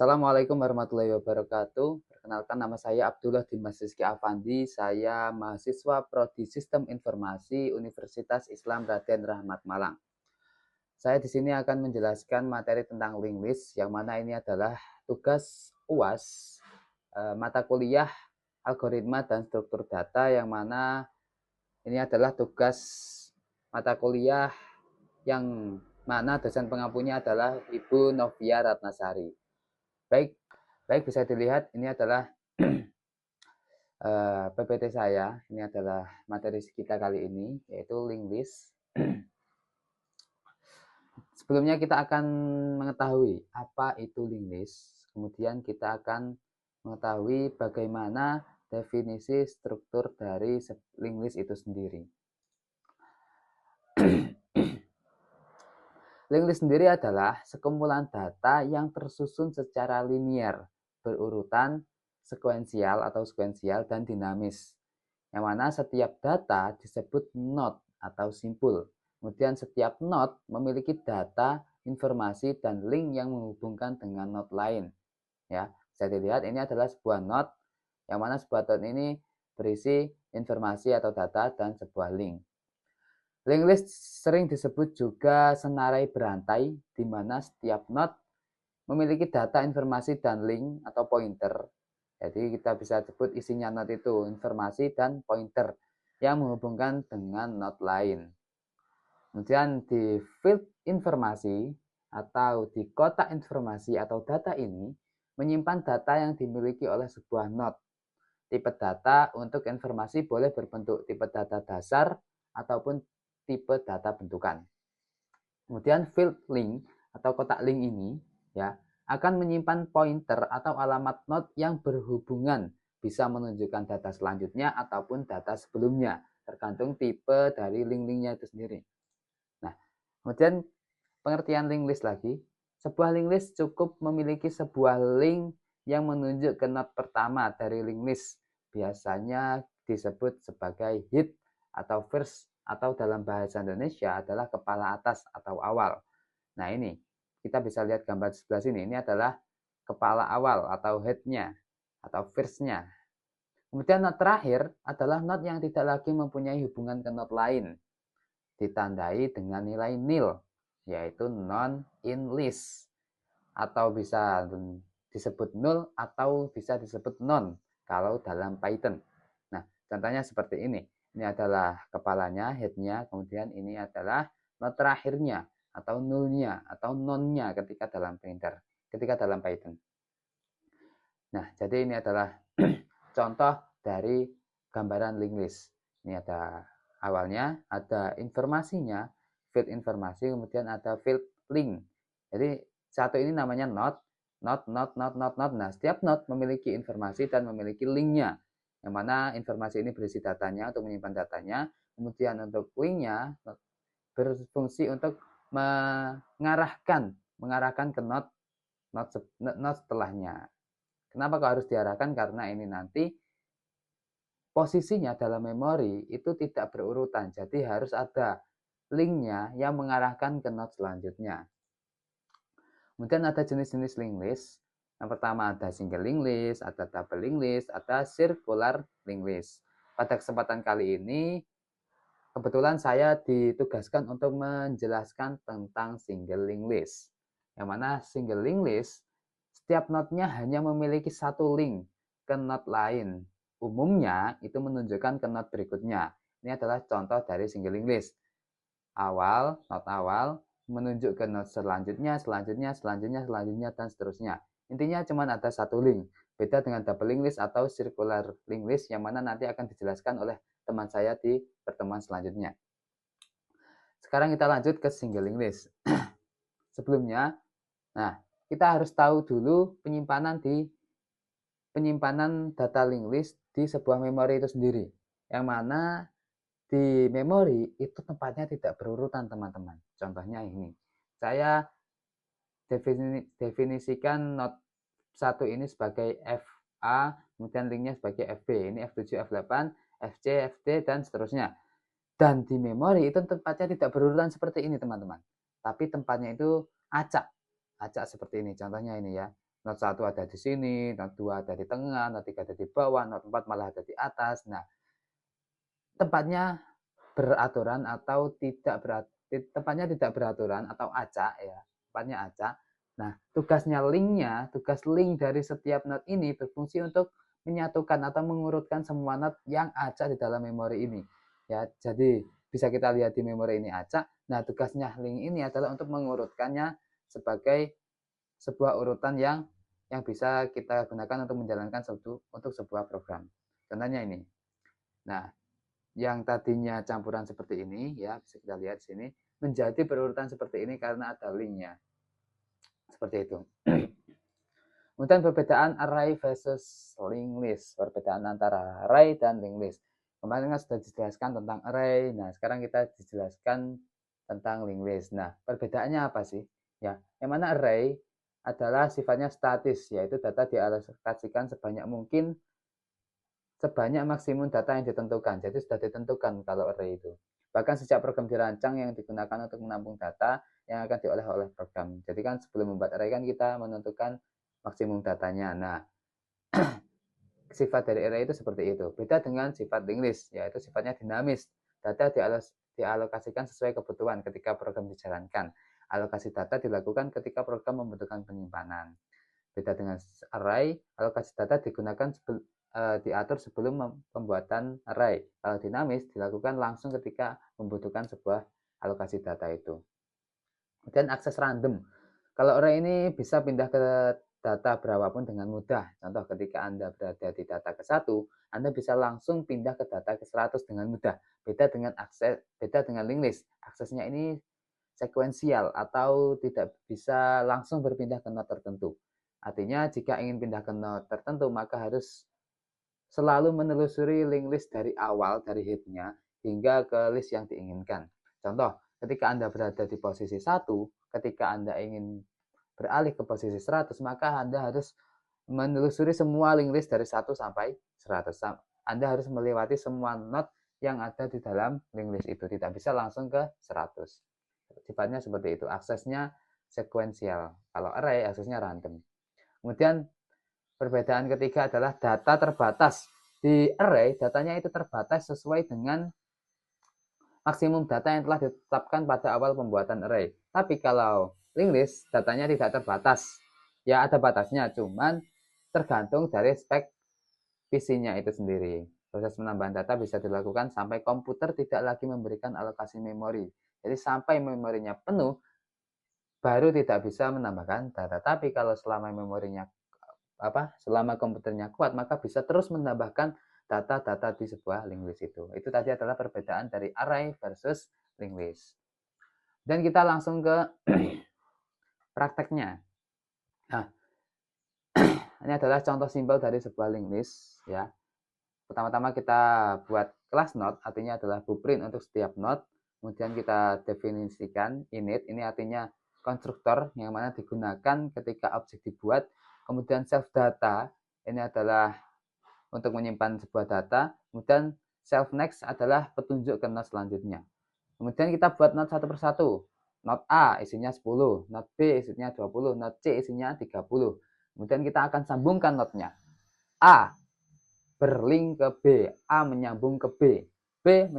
Assalamualaikum warahmatullahi wabarakatuh. Perkenalkan, nama saya Abdullah Dimas Rizky Afandi. Saya mahasiswa Prodi Sistem Informasi Universitas Islam Raden Rahmat Malang. Saya di sini akan menjelaskan materi tentang link list, yang mana ini adalah tugas UAS mata kuliah algoritma dan struktur data, yang mana ini adalah tugas mata kuliah yang mana dosen pengampunya adalah Ibu Novia Ratnasari. Baik, baik, bisa dilihat ini adalah PPT saya. Ini adalah materi kita kali ini, yaitu link list. Sebelumnya kita akan mengetahui apa itu link list. Kemudian kita akan mengetahui bagaimana definisi struktur dari link list itu sendiri. Link list sendiri adalah sekumpulan data yang tersusun secara linier, berurutan, sekuensial, dan dinamis. Yang mana setiap data disebut node atau simpul. Kemudian setiap node memiliki data, informasi, dan link yang menghubungkan dengan node lain. Ya, bisa dilihat ini adalah sebuah node, yang mana sebuah node ini berisi informasi atau data dan sebuah link. Link list sering disebut juga senarai berantai, di mana setiap node memiliki data, informasi, dan link atau pointer. Jadi kita bisa sebut isinya node itu informasi dan pointer yang menghubungkan dengan node lain. Kemudian di field informasi atau di kotak informasi atau data ini menyimpan data yang dimiliki oleh sebuah node. Tipe data untuk informasi boleh berbentuk tipe data dasar ataupun tipe data bentukan. Kemudian field link atau kotak link ini ya akan menyimpan pointer atau alamat node yang berhubungan, bisa menunjukkan data selanjutnya ataupun data sebelumnya, tergantung tipe dari link-linknya itu sendiri. Nah, kemudian pengertian link list lagi, sebuah link list cukup memiliki sebuah link yang menunjuk ke node pertama dari link list, biasanya disebut sebagai head atau first, atau dalam bahasa Indonesia adalah kepala atas atau awal. Nah, ini kita bisa lihat gambar sebelah sini, ini adalah kepala awal atau head-nya atau first-nya. Kemudian node terakhir adalah node yang tidak lagi mempunyai hubungan ke node lain, ditandai dengan nilai nil, yaitu non in list, atau bisa disebut nul atau bisa disebut non kalau dalam Python. Nah, contohnya seperti ini. Ini adalah kepalanya, headnya, kemudian ini adalah node terakhirnya atau nulnya atau nonnya ketika dalam printer, ketika dalam Python. Nah, jadi ini adalah contoh dari gambaran link list. Ini ada awalnya, ada informasinya, field informasi, kemudian ada field link. Jadi satu ini namanya node. Nah, setiap node memiliki informasi dan memiliki linknya, yang mana informasi ini berisi datanya untuk menyimpan datanya, kemudian untuk linknya berfungsi untuk mengarahkan ke node setelahnya. Kenapa kok harus diarahkan? Karena ini nanti posisinya dalam memori itu tidak berurutan, jadi harus ada linknya yang mengarahkan ke node selanjutnya. Kemudian ada jenis-jenis link list. Yang pertama ada single link list, ada double link list, ada circular link list. Pada kesempatan kali ini, kebetulan saya ditugaskan untuk menjelaskan tentang single link list. Yang mana single link list, setiap node-nya hanya memiliki satu link ke node lain. Umumnya itu menunjukkan ke node berikutnya. Ini adalah contoh dari single link list. Node awal, menunjuk ke node selanjutnya, dan seterusnya. Intinya cuma ada satu link. Beda dengan double link list atau circular link list, yang mana nanti akan dijelaskan oleh teman saya di pertemuan selanjutnya. Sekarang kita lanjut ke single link list. Sebelumnya, kita harus tahu dulu penyimpanan data link list di sebuah memori itu sendiri. Yang mana di memori itu tempatnya tidak berurutan, teman-teman. Contohnya ini. Saya definisikan node 1 ini sebagai FA, kemudian linknya sebagai FB. Ini F7, F8, FC, FD, dan seterusnya. Dan di memori itu tempatnya tidak berurutan seperti ini, teman-teman. Tapi tempatnya itu acak. Acak seperti ini. Contohnya ini ya. Not 1 ada di sini, not 2 ada di tengah, not 3 ada di bawah, not 4 malah ada di atas. Nah, tempatnya beraturan atau tidak tempatnya tidak beraturan atau acak ya, tempatnya acak. Nah, tugas link dari setiap not ini berfungsi untuk menyatukan atau mengurutkan semua not yang acak di dalam memori ini. Ya, jadi bisa kita lihat di memori ini acak. Nah, tugasnya link ini adalah untuk mengurutkannya sebagai sebuah urutan yang bisa kita gunakan untuk menjalankan untuk sebuah program. Contohnya ini. Nah, yang tadinya campuran seperti ini ya, bisa kita lihat di sini menjadi berurutan seperti ini karena ada linknya. Seperti itu. Kemudian perbedaan array versus linked list, perbedaan antara array dan linked list. Kemarin kan sudah dijelaskan tentang array. Nah, sekarang kita dijelaskan tentang linked list. Nah, perbedaannya apa sih? Ya, yang mana array adalah sifatnya statis, yaitu data dialokasikan sebanyak mungkin sebanyak maksimum data yang ditentukan. Jadi sudah ditentukan kalau array itu. Bahkan sejak program dirancang yang digunakan untuk menampung data yang akan diolah oleh program. Jadi kan sebelum membuat array kan kita menentukan maksimum datanya. Nah, sifat dari array itu seperti itu. Beda dengan sifat linked list, yaitu sifatnya dinamis. Data dialokasikan sesuai kebutuhan ketika program dijalankan. Alokasi data dilakukan ketika program membutuhkan penyimpanan. Beda dengan array, alokasi data digunakan diatur sebelum pembuatan array. Kalau dinamis dilakukan langsung ketika membutuhkan sebuah alokasi data itu. Kemudian akses random. Kalau array ini bisa pindah ke data berapapun dengan mudah. Contoh ketika Anda berada di data ke-1, Anda bisa langsung pindah ke data ke-100 dengan mudah. Beda dengan linked list. Aksesnya ini sekuensial atau tidak bisa langsung berpindah ke node tertentu. Artinya jika ingin pindah ke node tertentu maka harus selalu menelusuri link list dari awal, dari headnya, hingga ke list yang diinginkan. Contoh, ketika Anda berada di posisi 1, ketika Anda ingin beralih ke posisi 100, maka Anda harus menelusuri semua link list dari 1 sampai 100. Anda harus melewati semua node yang ada di dalam link list itu. Tidak bisa langsung ke 100. Sifatnya seperti itu. Aksesnya sekuensial. Kalau array, aksesnya random. Kemudian perbedaan ketiga adalah data terbatas. Di array, datanya itu terbatas sesuai dengan maksimum data yang telah ditetapkan pada awal pembuatan array. Tapi kalau linked list, datanya tidak terbatas. Ya ada batasnya, cuman tergantung dari spek PC-nya itu sendiri. Proses penambahan data bisa dilakukan sampai komputer tidak lagi memberikan alokasi memori. Jadi sampai memorinya penuh, baru tidak bisa menambahkan data. Tapi kalau selama memorinya selama komputernya kuat, maka bisa terus menambahkan data-data di sebuah linked list itu. Itu tadi adalah perbedaan dari array versus linked list. Dan kita langsung ke prakteknya. Nah, ini adalah contoh simpel dari sebuah linked list ya. Pertama-tama kita buat kelas node, artinya adalah blueprint untuk setiap node. Kemudian kita definisikan init, ini artinya konstruktor yang mana digunakan ketika objek dibuat. Kemudian self data, ini adalah untuk menyimpan sebuah data. Kemudian self next adalah petunjuk ke node selanjutnya. Kemudian kita buat node satu persatu. Node A isinya 10, node B isinya 20, node C isinya 30. Kemudian kita akan sambungkan node-nya. A berlink ke B, A menyambung ke B, B